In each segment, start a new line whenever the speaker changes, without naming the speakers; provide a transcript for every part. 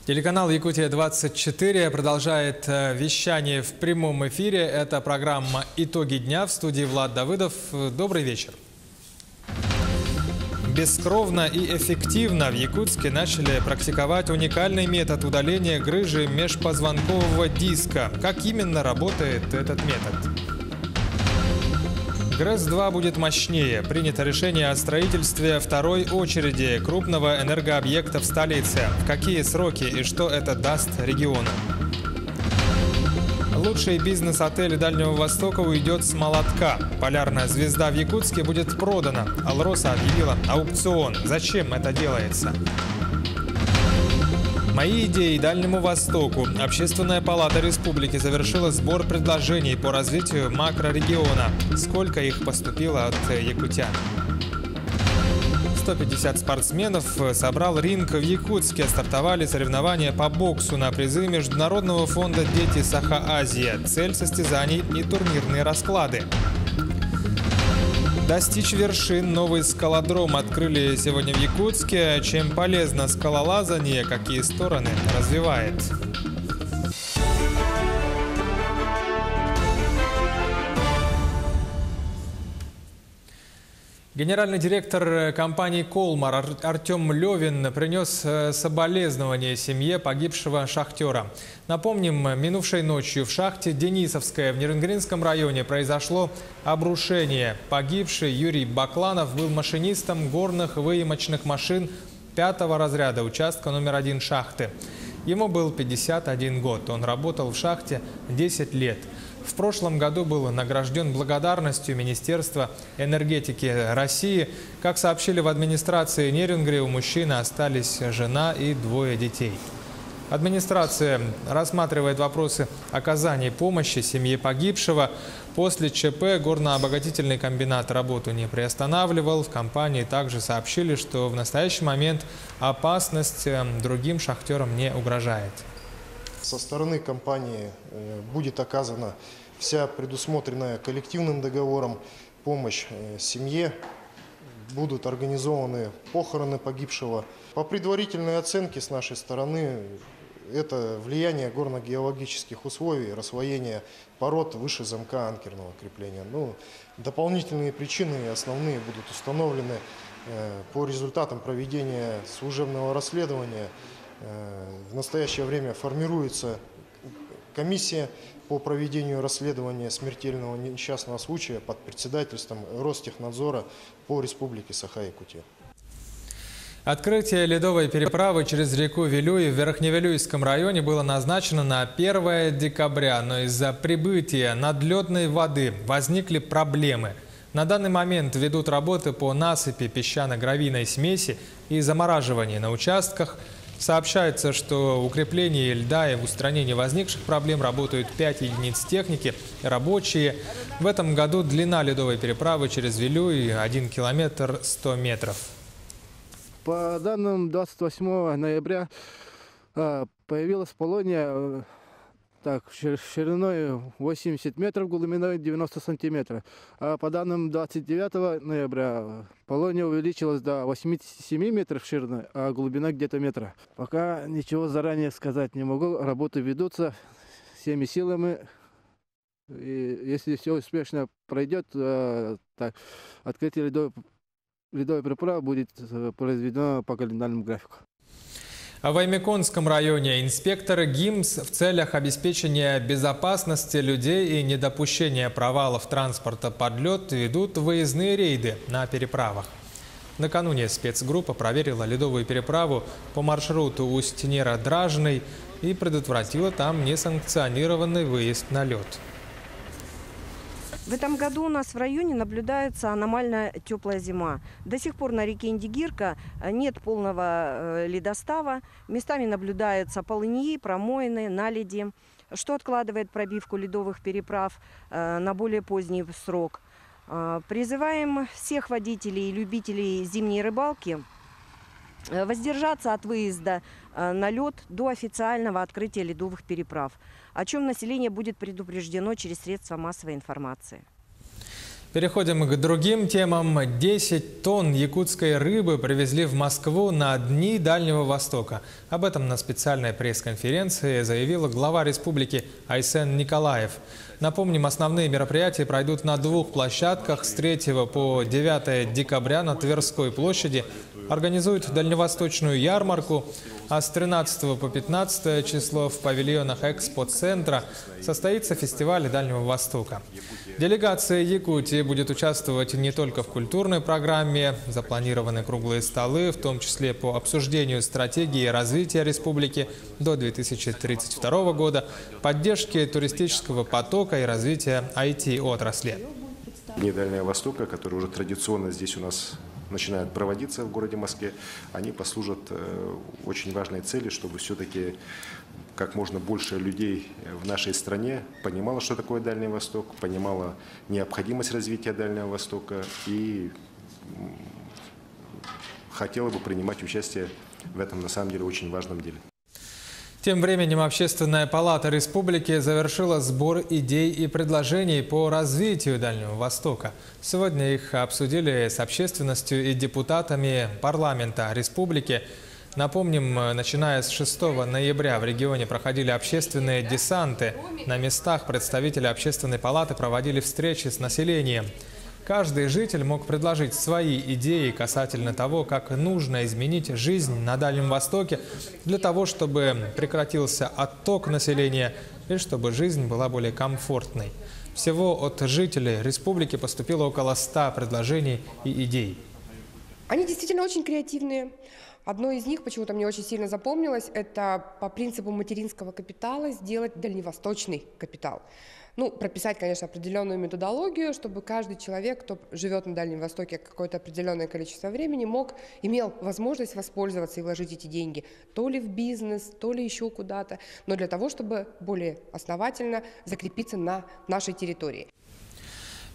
Телеканал «Якутия-24» продолжает вещание в прямом эфире. Это программа «Итоги дня». В студии Влад Давыдов. Добрый вечер. Бескровно и эффективно в Якутске начали практиковать уникальный метод удаления грыжи межпозвонкового диска. Как именно работает этот метод? ГРЭС-2 будет мощнее. Принято решение о строительстве второй очереди крупного энергообъекта в столице. В какие сроки и что это даст региону? Лучший бизнес-отель Дальнего Востока уйдет с молотка. Полярная звезда в Якутске будет продана. Алроса объявила аукцион. Зачем это делается? Мои идеи Дальнему Востоку. Общественная палата республики завершила сбор предложений по развитию макрорегиона. Сколько их поступило от якутян? 150 спортсменов собрал ринг в Якутске. Стартовали соревнования по боксу на призы Международного фонда «Дети Саха-Азия». Цель состязаний и турнирные расклады. Достичь вершин. Новый скалодром открыли сегодня в Якутске. Чем полезно скалолазание, какие стороны развивает? Генеральный директор компании «Колмар» Артем Левин принес соболезнования семье погибшего шахтера. Напомним, минувшей ночью в шахте Денисовская в Нерюнгринском районе произошло обрушение. Погибший Юрий Бакланов был машинистом горных выемочных машин 5-го разряда участка номер 1 шахты. Ему был 51 год. Он работал в шахте 10 лет. В прошлом году был награжден благодарностью Министерства энергетики России. Как сообщили в администрации Нерюнгри, у мужчины остались жена и 2 детей. Администрация рассматривает вопросы оказания помощи семье погибшего. После ЧП горнообогатительный комбинат работу не приостанавливал. В компании также сообщили, что в настоящий момент опасность другим шахтерам не угрожает.
Со стороны компании будет оказана вся предусмотренная коллективным договором помощь семье. Будут организованы похороны погибшего. По предварительной оценке с нашей стороны, это влияние горно-геологических условий, рассвоение пород выше замка анкерного крепления. Дополнительные причины основные будут установлены по результатам проведения служебного расследования. В настоящее время формируется комиссия по проведению расследования смертельного несчастного случая под председательством Ростехнадзора по Республике Саха-Якутия.
Открытие ледовой переправы через реку Вилюй в Верхневилюйском районе было назначено на 1 декабря, но из-за прибытия надледной воды возникли проблемы. На данный момент ведут работы по насыпи песчано-гравийной смеси и замораживанию на участках. Сообщается, что в укреплении льда и в устранении возникших проблем работают 5 единиц техники, рабочие. В этом году длина ледовой переправы через Вилюй 1 километр 100 метров.
По данным 28 ноября появилась полония шириной 80 метров, глубиной 90 сантиметров. А по данным 29 ноября полония увеличилась до 87 метров шириной, а глубина где-то метра. Пока ничего заранее сказать не могу. Работы ведутся всеми силами. И если все успешно пройдет, открытие ледовой переправы будет произведено по календарному графику.
В Аймяконском районе инспекторы ГИМС в целях обеспечения безопасности людей и недопущения провалов транспорта под лед ведут выездные рейды на переправах. Накануне спецгруппа проверила ледовую переправу по маршруту Усть-Нера-Дражный и предотвратила там несанкционированный выезд на лед.
В этом году у нас в районе наблюдается аномально теплая зима. До сих пор на реке Индигирка нет полного ледостава. Местами наблюдаются полыньи, промоины, наледи, что откладывает пробивку ледовых переправ на более поздний срок. Призываем всех водителей и любителей зимней рыбалки воздержаться от выезда на лед до официального открытия ледовых переправ, о чем население будет предупреждено через средства массовой информации.
Переходим к другим темам. 10 тонн якутской рыбы привезли в Москву на Дни Дальнего Востока. Об этом на специальной пресс-конференции заявила глава республики Айсен Николаев. Напомним, основные мероприятия пройдут на 2 площадках. С 3 по 9 декабря на Тверской площади организуют дальневосточную ярмарку, а с 13 по 15 число в павильонах Экспо-центра состоится фестиваль Дальнего Востока. Делегация Якутии будет участвовать не только в культурной программе, запланированы круглые столы, в том числе по обсуждению стратегии развития республики до 2032 года, поддержке туристического потока и развития IT-отрасли.
Дни Дальнего Востока, которые уже традиционно здесь у нас начинают проводиться в городе Москве, они послужат очень важной цели, чтобы все-таки как можно больше людей в нашей стране понимало, что такое Дальний Восток, понимало необходимость развития Дальнего Востока и хотела бы принимать участие в этом, на самом деле, очень важном деле.
Тем временем Общественная палата республики завершила сбор идей и предложений по развитию Дальнего Востока. Сегодня их обсудили с общественностью и депутатами парламента республики. Напомним, начиная с 6 ноября в регионе проходили общественные десанты. На местах представители Общественной палаты проводили встречи с населением. Каждый житель мог предложить свои идеи касательно того, как нужно изменить жизнь на Дальнем Востоке для того, чтобы прекратился отток населения и чтобы жизнь была более комфортной. Всего от жителей республики поступило около 100 предложений и идей.
Они действительно очень креативные. Одно из них почему-то мне очень сильно запомнилось, это по принципу материнского капитала сделать дальневосточный капитал. Ну, прописать, конечно, определенную методологию, чтобы каждый человек, кто живет на Дальнем Востоке какое-то определенное количество времени, имел возможность воспользоваться и вложить эти деньги то ли в бизнес, то ли еще куда-то, но для того, чтобы более основательно закрепиться на нашей территории.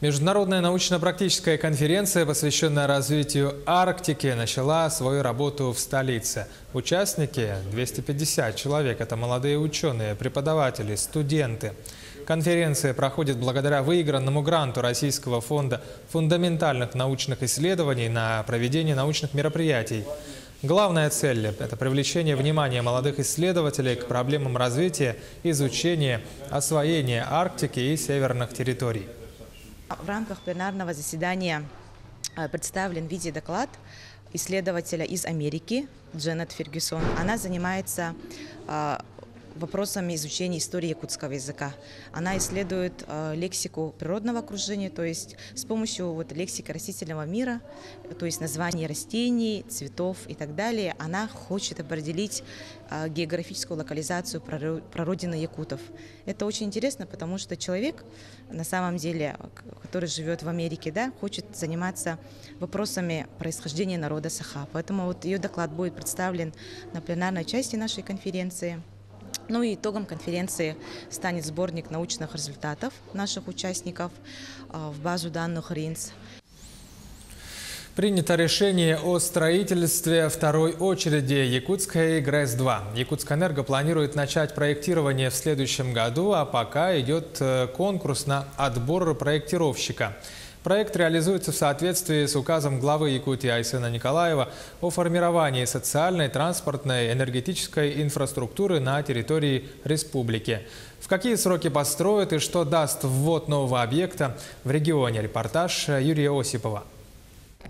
Международная научно-практическая конференция, посвященная развитию Арктики, начала свою работу в столице. Участники – 250 человек. Это молодые ученые, преподаватели, студенты. Конференция проходит благодаря выигранному гранту Российского фонда фундаментальных научных исследований на проведение научных мероприятий. Главная цель – это привлечение внимания молодых исследователей к проблемам развития, изучения, освоения Арктики и северных территорий.
В рамках пленарного заседания представлен видеодоклад исследователя из Америки Дженнет Фергюсон. Она занимается вопросами изучения истории якутского языка. Она исследует лексику природного окружения, то есть с помощью лексики растительного мира, то есть названий растений, цветов и так далее, она хочет определить географическую локализацию прародины якутов. Это очень интересно, потому что человек, на самом деле, который живет в Америке, хочет заниматься вопросами происхождения народа Саха. Поэтому ее доклад будет представлен на пленарной части нашей конференции. Ну и итогом конференции станет сборник научных результатов наших участников в базу данных РИНС.
Принято решение о строительстве второй очереди Якутской ГРЭС-2. Якутскэнерго планирует начать проектирование в следующем году, а пока идет конкурс на отбор проектировщика. Проект реализуется в соответствии с указом главы Якутии Айсена Николаева о формировании социальной, транспортной, энергетической инфраструктуры на территории республики. В какие сроки построят и что даст ввод нового объекта в регионе? Репортаж Юрия Осипова.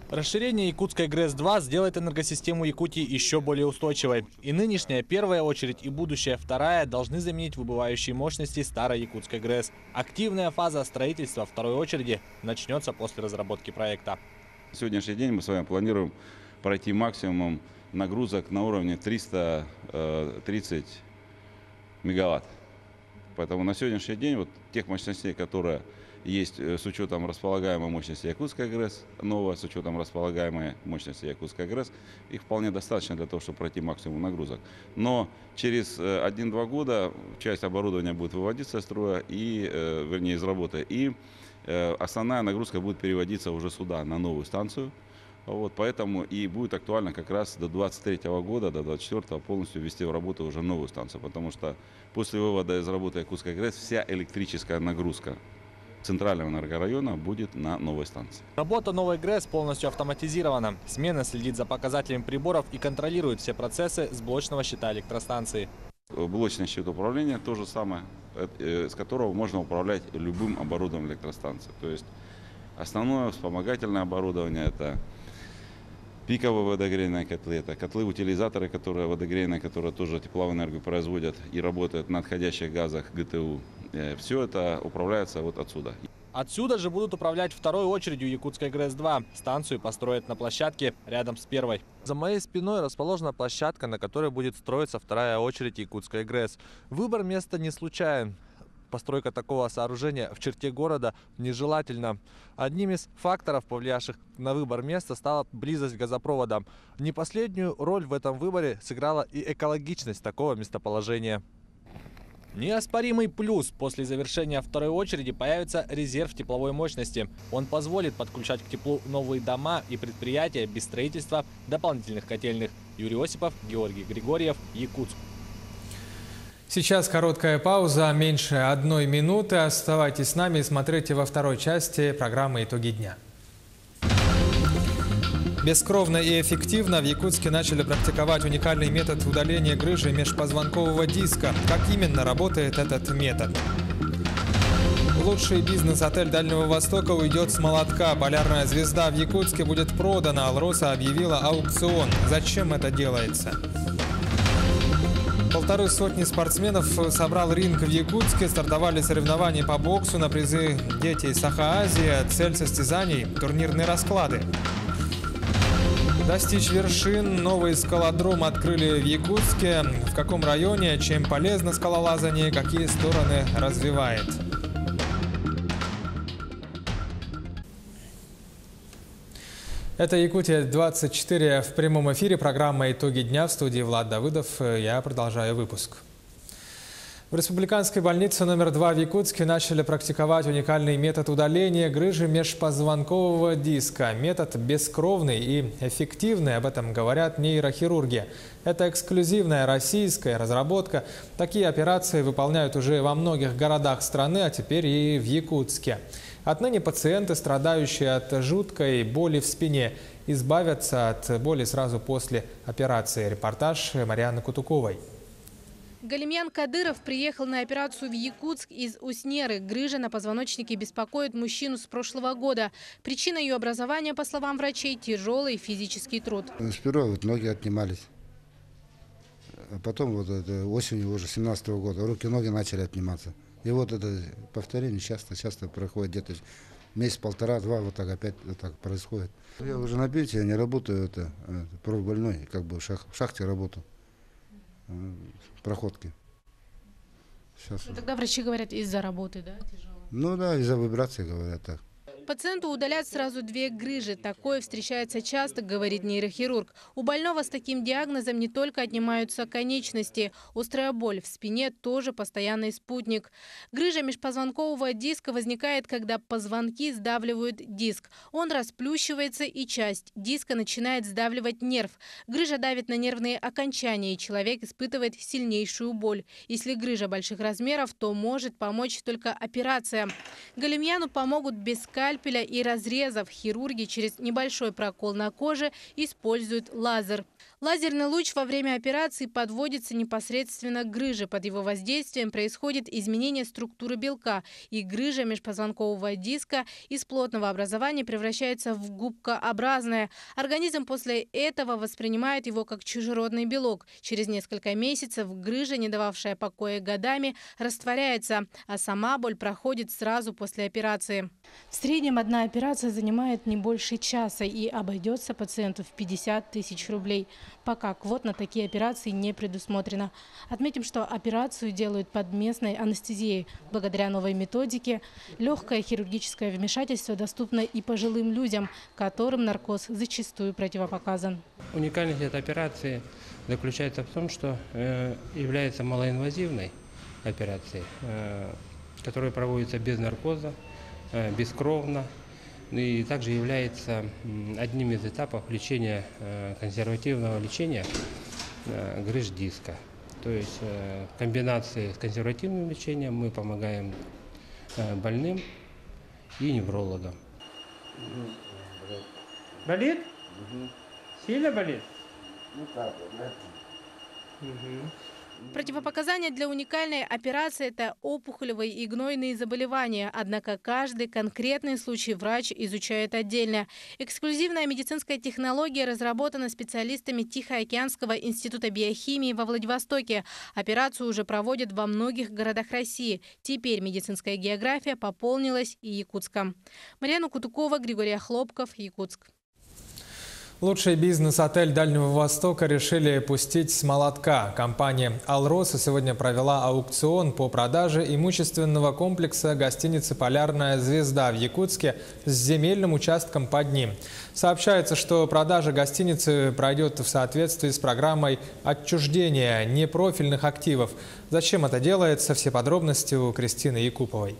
Расширение Якутской ГРЭС-2 сделает энергосистему Якутии еще более устойчивой. И нынешняя первая очередь, и будущая вторая должны заменить выбывающие мощности старой Якутской ГРЭС. Активная фаза строительства второй очереди начнется после разработки проекта.
На сегодняшний день мы с вами планируем пройти максимум нагрузок на уровне 330 мегаватт. Поэтому на сегодняшний день тех мощностей, которые есть с учетом располагаемой мощности Якутской ГРЭС, новая с учетом располагаемой мощности Якутской ГРЭС, их вполне достаточно для того, чтобы пройти максимум нагрузок. Но через 1-2 года часть оборудования будет выводиться из строя, вернее из работы, и основная нагрузка будет переводиться уже сюда, на новую станцию. Поэтому и будет актуально как раз до 2023 года, до 2024 полностью ввести в работу уже новую станцию, потому что после вывода из работы Якутской ГРЭС вся электрическая нагрузка центрального энергорайона будет на новой станции.
Работа новой ГРЭС полностью автоматизирована. Смена следит за показателями приборов и контролирует все процессы с блочного щита электростанции.
Блочный щит управления то же самое, с которого можно управлять любым оборудованием электростанции. То есть основное вспомогательное оборудование – это пиковые водогрейные котлы, это котлы-утилизаторы, которые водогрейные, которые тоже тепловую энергию производят и работают на отходящих газах ГТУ. Все это управляется вот отсюда.
Отсюда же будут управлять второй очередью Якутской ГРЭС-2. Станцию построят на площадке рядом с первой. За моей спиной расположена площадка, на которой будет строиться вторая очередь Якутской ГРЭС. Выбор места не случайен. Постройка такого сооружения в черте города нежелательна. Одним из факторов, повлиявших на выбор места, стала близость к газопроводам. Не последнюю роль в этом выборе сыграла и экологичность такого местоположения. Неоспоримый плюс: после завершения второй очереди появится резерв тепловой мощности. Он позволит подключать к теплу новые дома и предприятия без строительства дополнительных котельных. Юрий Осипов, Георгий Григорьев, Якутск.
Сейчас короткая пауза, меньше 1 минуты. Оставайтесь с нами и смотрите во второй части программы «Итоги дня». Бескровно и эффективно в Якутске начали практиковать уникальный метод удаления грыжи межпозвонкового диска. Как именно работает этот метод? Лучший бизнес-отель Дальнего Востока уйдет с молотка. Полярная звезда в Якутске будет продана. Алроса объявила аукцион. Зачем это делается? 150 спортсменов собрал ринг в Якутске. Стартовали соревнования по боксу. На призы дети из Саха-Азии. Цель состязаний – турнирные расклады. Достичь вершин. Новый скалодром открыли в Якутске. В каком районе, чем полезно скалолазание, какие стороны развивает. Это Якутия-24 в прямом эфире. Программа «Итоги дня», в студии Влад Давыдов. Я продолжаю выпуск. В республиканской больнице номер 2 в Якутске начали практиковать уникальный метод удаления грыжи межпозвонкового диска. Метод бескровный и эффективный, об этом говорят нейрохирурги. Это эксклюзивная российская разработка. Такие операции выполняют уже во многих городах страны, а теперь и в Якутске. Отныне пациенты, страдающие от жуткой боли в спине, избавятся от боли сразу после операции. Репортаж Марианны Кутуковой.
Галимьян Кадыров приехал на операцию в Якутск из Уснеры. Грыжа на позвоночнике беспокоит мужчину с прошлого года. Причина ее образования, по словам врачей, тяжелый физический труд.
Сперва ноги отнимались. А потом осенью уже 17-го года руки-ноги начали отниматься. И вот это повторение часто проходит, где-то месяц, полтора-два, вот так опять вот так происходит. Я уже на пенсии, я не работаю, профбольной, как бы в шахте работаю, проходки. Сейчас.
Тогда врачи говорят, из-за работы, да, тяжело?
Ну да, из-за вибрации говорят так.
Пациенту удалят сразу 2 грыжи. Такое встречается часто, говорит нейрохирург. У больного с таким диагнозом не только отнимаются конечности. Острая боль в спине тоже постоянный спутник. Грыжа межпозвонкового диска возникает, когда позвонки сдавливают диск. Он расплющивается, и часть диска начинает сдавливать нерв. Грыжа давит на нервные окончания, и человек испытывает сильнейшую боль. Если грыжа больших размеров, то может помочь только операция. Галимьяну помогут без скальпеля и разрезов. Хирурги через небольшой прокол на коже используют лазер. Лазерный луч во время операции подводится непосредственно к грыже. Под его воздействием происходит изменение структуры белка, и грыжа межпозвонкового диска из плотного образования превращается в губкообразное. Организм после этого воспринимает его как чужеродный белок. Через несколько месяцев грыжа, не дававшая покоя годами, растворяется, а сама боль проходит сразу после операции. В среднем одна операция занимает не больше часа и обойдется пациенту в 50 тысяч рублей. Пока квот на такие операции не предусмотрено. Отметим, что операцию делают под местной анестезией. Благодаря новой методике легкое хирургическое вмешательство доступно и пожилым людям, которым наркоз зачастую противопоказан.
Уникальность этой операции заключается в том, что является малоинвазивной операцией, которая проводится без наркоза, бескровно. И также является одним из этапов лечения, консервативного лечения грыж диска. То есть в комбинации с консервативным лечением мы помогаем больным и неврологом. Болит? Сильно болит?
Ну так, да.
Противопоказания для уникальной операции – это опухолевые и гнойные заболевания. Однако каждый конкретный случай врач изучает отдельно. Эксклюзивная медицинская технология разработана специалистами Тихоокеанского института биохимии во Владивостоке. Операцию уже проводят во многих городах России. Теперь медицинская география пополнилась и Якутском. Марьяна Кутукова, Григорий Хлопков, Якутск.
Лучший бизнес-отель Дальнего Востока решили пустить с молотка. Компания «Алроса» сегодня провела аукцион по продаже имущественного комплекса гостиницы «Полярная звезда» в Якутске с земельным участком под ним. Сообщается, что продажа гостиницы пройдет в соответствии с программой отчуждения непрофильных активов. Зачем это делается? Все подробности у Кристины Якуповой.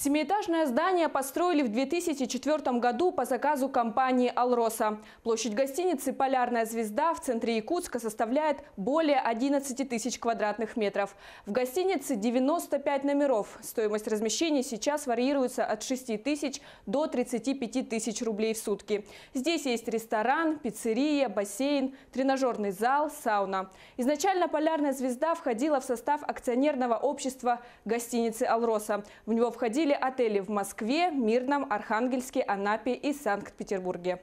Семиэтажное здание построили в 2004 году по заказу компании «Алроса». Площадь гостиницы «Полярная звезда» в центре Якутска составляет более 11 тысяч квадратных метров. В гостинице 95 номеров. Стоимость размещения сейчас варьируется от 6 тысяч до 35 тысяч рублей в сутки. Здесь есть ресторан, пиццерия, бассейн, тренажерный зал, сауна. Изначально «Полярная звезда» входила в состав акционерного общества гостиницы «Алроса». В него входили отели в Москве, Мирном, Архангельске, Анапе и Санкт-Петербурге.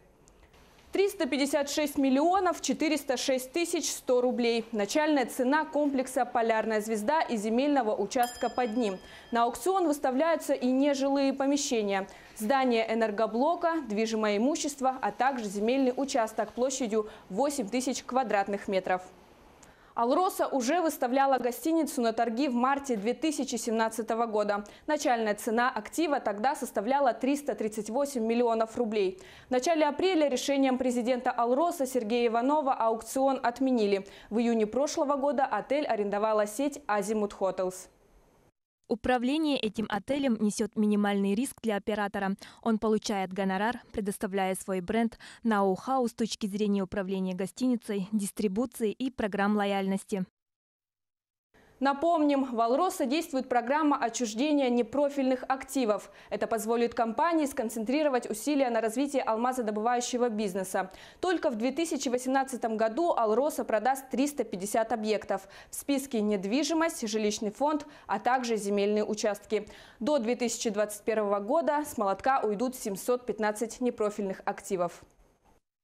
356 миллионов 406 тысяч 100 рублей. Начальная цена комплекса «Полярная звезда» и земельного участка под ним. На аукцион выставляются и нежилые помещения. Здание энергоблока, движимое имущество, а также земельный участок площадью 8 тысяч квадратных метров. «Алроса» уже выставляла гостиницу на торги в марте 2017 года. Начальная цена актива тогда составляла 338 миллионов рублей. В начале апреля решением президента «Алроса» Сергея Иванова аукцион отменили. В июне прошлого года отель арендовала сеть «Азимут Хотелс».
Управление этим отелем несет минимальный риск для оператора. Он получает гонорар, предоставляя свой бренд, ноу-хау с точки зрения управления гостиницей, дистрибуции и программ лояльности.
Напомним, в «Алроса» действует программа отчуждения непрофильных активов. Это позволит компании сконцентрировать усилия на развитии алмазодобывающего бизнеса. Только в 2018 году «Алроса» продаст 350 объектов. В списке недвижимость, жилищный фонд, а также земельные участки. До 2021 года с молотка уйдут 715 непрофильных активов.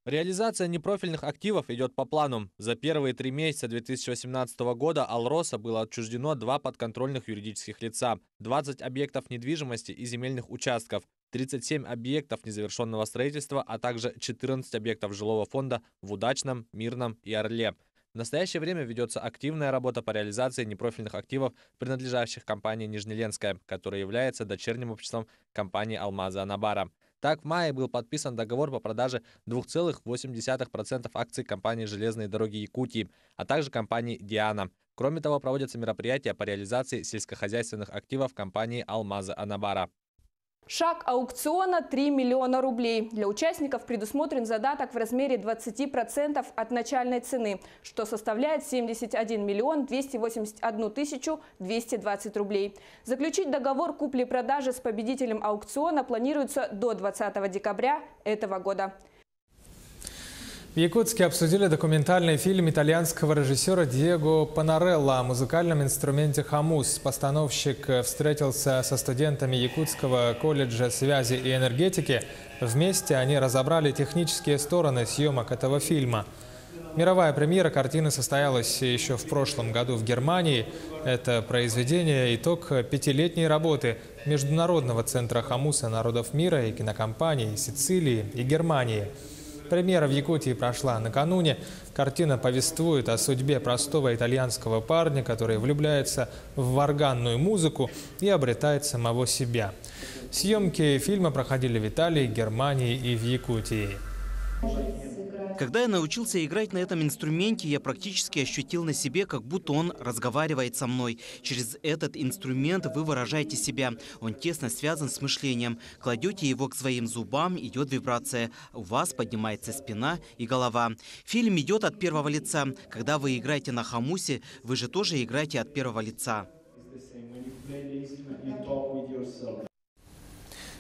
Реализация непрофильных активов идет по плану. За первые 3 месяца 2018 года «Алроса» было отчуждено 2 подконтрольных юридических лица, 20 объектов недвижимости и земельных участков, 37 объектов незавершенного строительства, а также 14 объектов жилого фонда в Удачном, Мирном и Орле. В настоящее время ведется активная работа по реализации непрофильных активов, принадлежащих компании «Нижнеленская», которая является дочерним обществом компании «Алмазы Анабара». Так, в мае был подписан договор по продаже 2,8% акций компании «Железные дороги Якутии», а также компании «Диана». Кроме того, проводятся мероприятия по реализации сельскохозяйственных активов компании «Алмазы Анабара».
Шаг аукциона – 3 миллиона рублей. Для участников предусмотрен задаток в размере 20% от начальной цены, что составляет 71 миллион 281 тысячу 220 рублей. Заключить договор купли-продажи с победителем аукциона планируется до 20 декабря этого года.
В Якутске обсудили документальный фильм итальянского режиссера Диего Панарелло о музыкальном инструменте хамус. Постановщик встретился со студентами Якутского колледжа связи и энергетики. Вместе они разобрали технические стороны съемок этого фильма. Мировая премьера картины состоялась еще в прошлом году в Германии. Это произведение – итог 5-летней работы Международного центра хамуса народов мира и кинокомпаний Сицилии и Германии. Премьера в Якутии прошла накануне. Картина повествует о судьбе простого итальянского парня, который влюбляется в органную музыку и обретает самого себя. Съемки фильма проходили в Италии, Германии и в Якутии.
Когда я научился играть на этом инструменте, я практически ощутил на себе, как будто он разговаривает со мной. Через этот инструмент вы выражаете себя. Он тесно связан с мышлением. Кладете его к своим зубам, идет вибрация. У вас поднимается спина и голова. Фильм идет от первого лица. Когда вы играете на хамусе, вы же тоже играете от первого лица.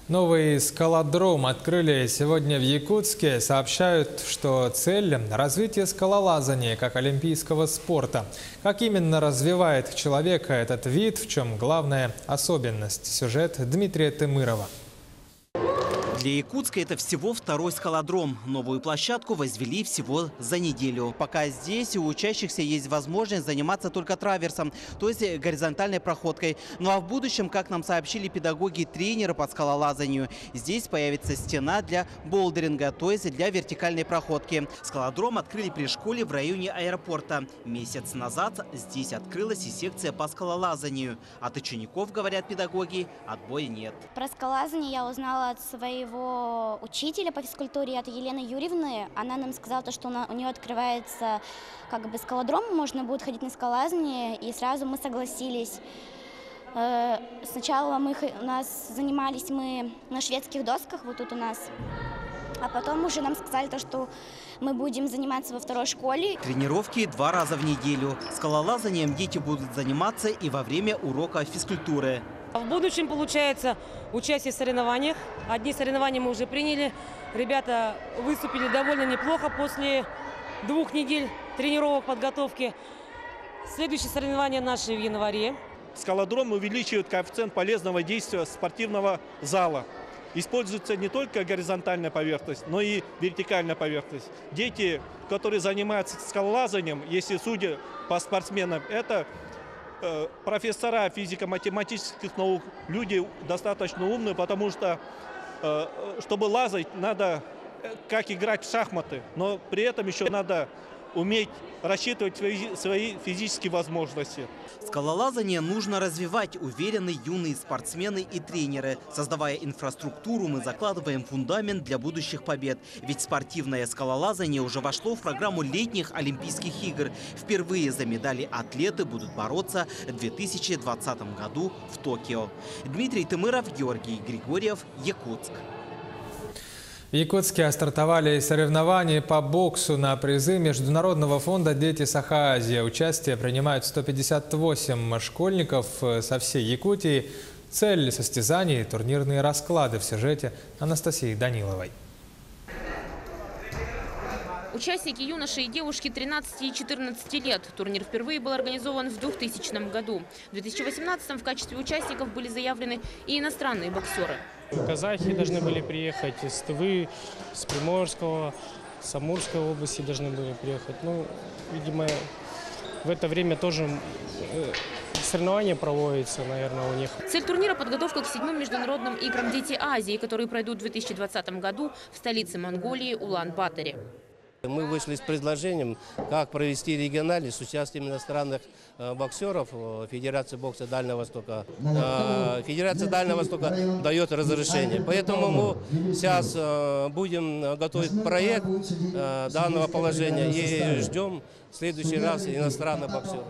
Новый скалодром открыли сегодня в Якутске. Сообщают, что цель – развитие скалолазания как олимпийского спорта. Как именно развивает человека этот вид, в чем главная особенность? Сюжет Дмитрия Тымырова.
Для Якутска это всего второй скалодром. Новую площадку возвели всего за неделю. Пока здесь у учащихся есть возможность заниматься только траверсом, то есть горизонтальной проходкой. Ну а в будущем, как нам сообщили педагоги и тренеры по скалолазанию, здесь появится стена для болдеринга, то есть для вертикальной проходки. Скалодром открыли при школе в районе аэропорта. Месяц назад здесь открылась и секция по скалолазанию. От учеников, говорят педагоги, отбоя нет.
Про скалолазание я узнала от своего учителя по физкультуре, от Елены Юрьевны. Она нам сказала, что у нее открывается как бы скалодром, можно будет ходить на скалолазание, и сразу мы согласились. Сначала у нас занимались мы на шведских досках, вот тут у нас, а потом уже нам сказали, что мы будем заниматься во второй школе.
Тренировки 2 раза в неделю. Скалолазанием дети будут заниматься и во время урока физкультуры.
В будущем, получается, участие в соревнованиях. Одни соревнования мы уже приняли. Ребята выступили довольно неплохо после 2 недель тренировок, подготовки. Следующие соревнования наши в январе.
Скалодром увеличивает коэффициент полезного действия спортивного зала. Используется не только горизонтальная поверхность, но и вертикальная поверхность. Дети, которые занимаются скалолазанием, если судя по спортсменам, это профессора физико-математических наук, люди достаточно умные, потому что, чтобы лазать, надо как играть в шахматы, но при этом еще надо уметь рассчитывать свои физические возможности.
Скалолазание нужно развивать, уверены юные спортсмены и тренеры. Создавая инфраструктуру, мы закладываем фундамент для будущих побед. Ведь спортивное скалолазание уже вошло в программу летних Олимпийских игр. Впервые за медали атлеты будут бороться в 2020 году в Токио. Дмитрий Тымыров, Георгий Григорьев, Якутск.
В Якутске стартовали соревнования по боксу на призы Международного фонда «Дети Саха-Азия». Участие принимают 158 школьников со всей Якутии. Цель состязаний – турнирные расклады. В сюжете Анастасии Даниловой.
Участники юноши и девушки 13 и 14 лет. Турнир впервые был организован в 2000 году. В 2018 в качестве участников были заявлены и иностранные боксеры.
Казахи должны были приехать из Тывы, с Приморского, с Амурской области должны были приехать. Ну, видимо, в это время тоже соревнования проводятся, наверное, у них.
Цель турнира – подготовка к 7-м международным играм «Дети Азии», которые пройдут в 2020 году в столице Монголии Улан-Баторе.
Мы вышли с предложением, как провести региональный с участием иностранных боксеров. Федерация бокса Дальнего Востока. Федерация Дальнего Востока дает разрешение. Поэтому мы сейчас будем готовить проект данного положения и ждем в следующий раз иностранных боксеров.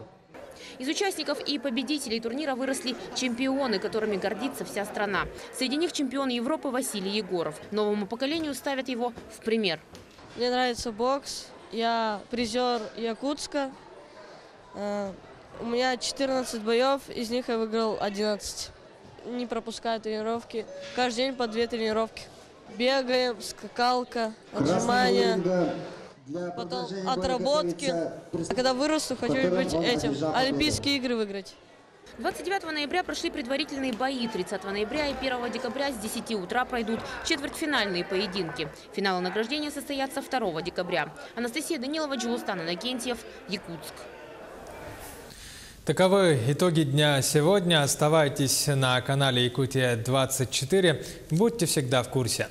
Из участников и победителей турнира выросли чемпионы, которыми гордится вся страна. Среди них чемпион Европы Василий Егоров. Новому поколению ставят его в пример.
Мне нравится бокс. Я призер Якутска. У меня 14 боев, из них я выиграл 11. Не пропускаю тренировки. Каждый день по 2 тренировки. Бегаем, скакалка, отжимания, потом отработки. А когда вырасту, хочу быть этим. Олимпийские игры выиграть.
29 ноября прошли предварительные бои. 30 ноября и 1 декабря с 10 утра пройдут четвертьфинальные поединки. Финалы награждения состоятся 2 декабря. Анастасия Данилова, Джулустан Иннокентьев, Якутск.
Таковы итоги дня сегодня. Оставайтесь на канале Якутия 24. Будьте всегда в курсе.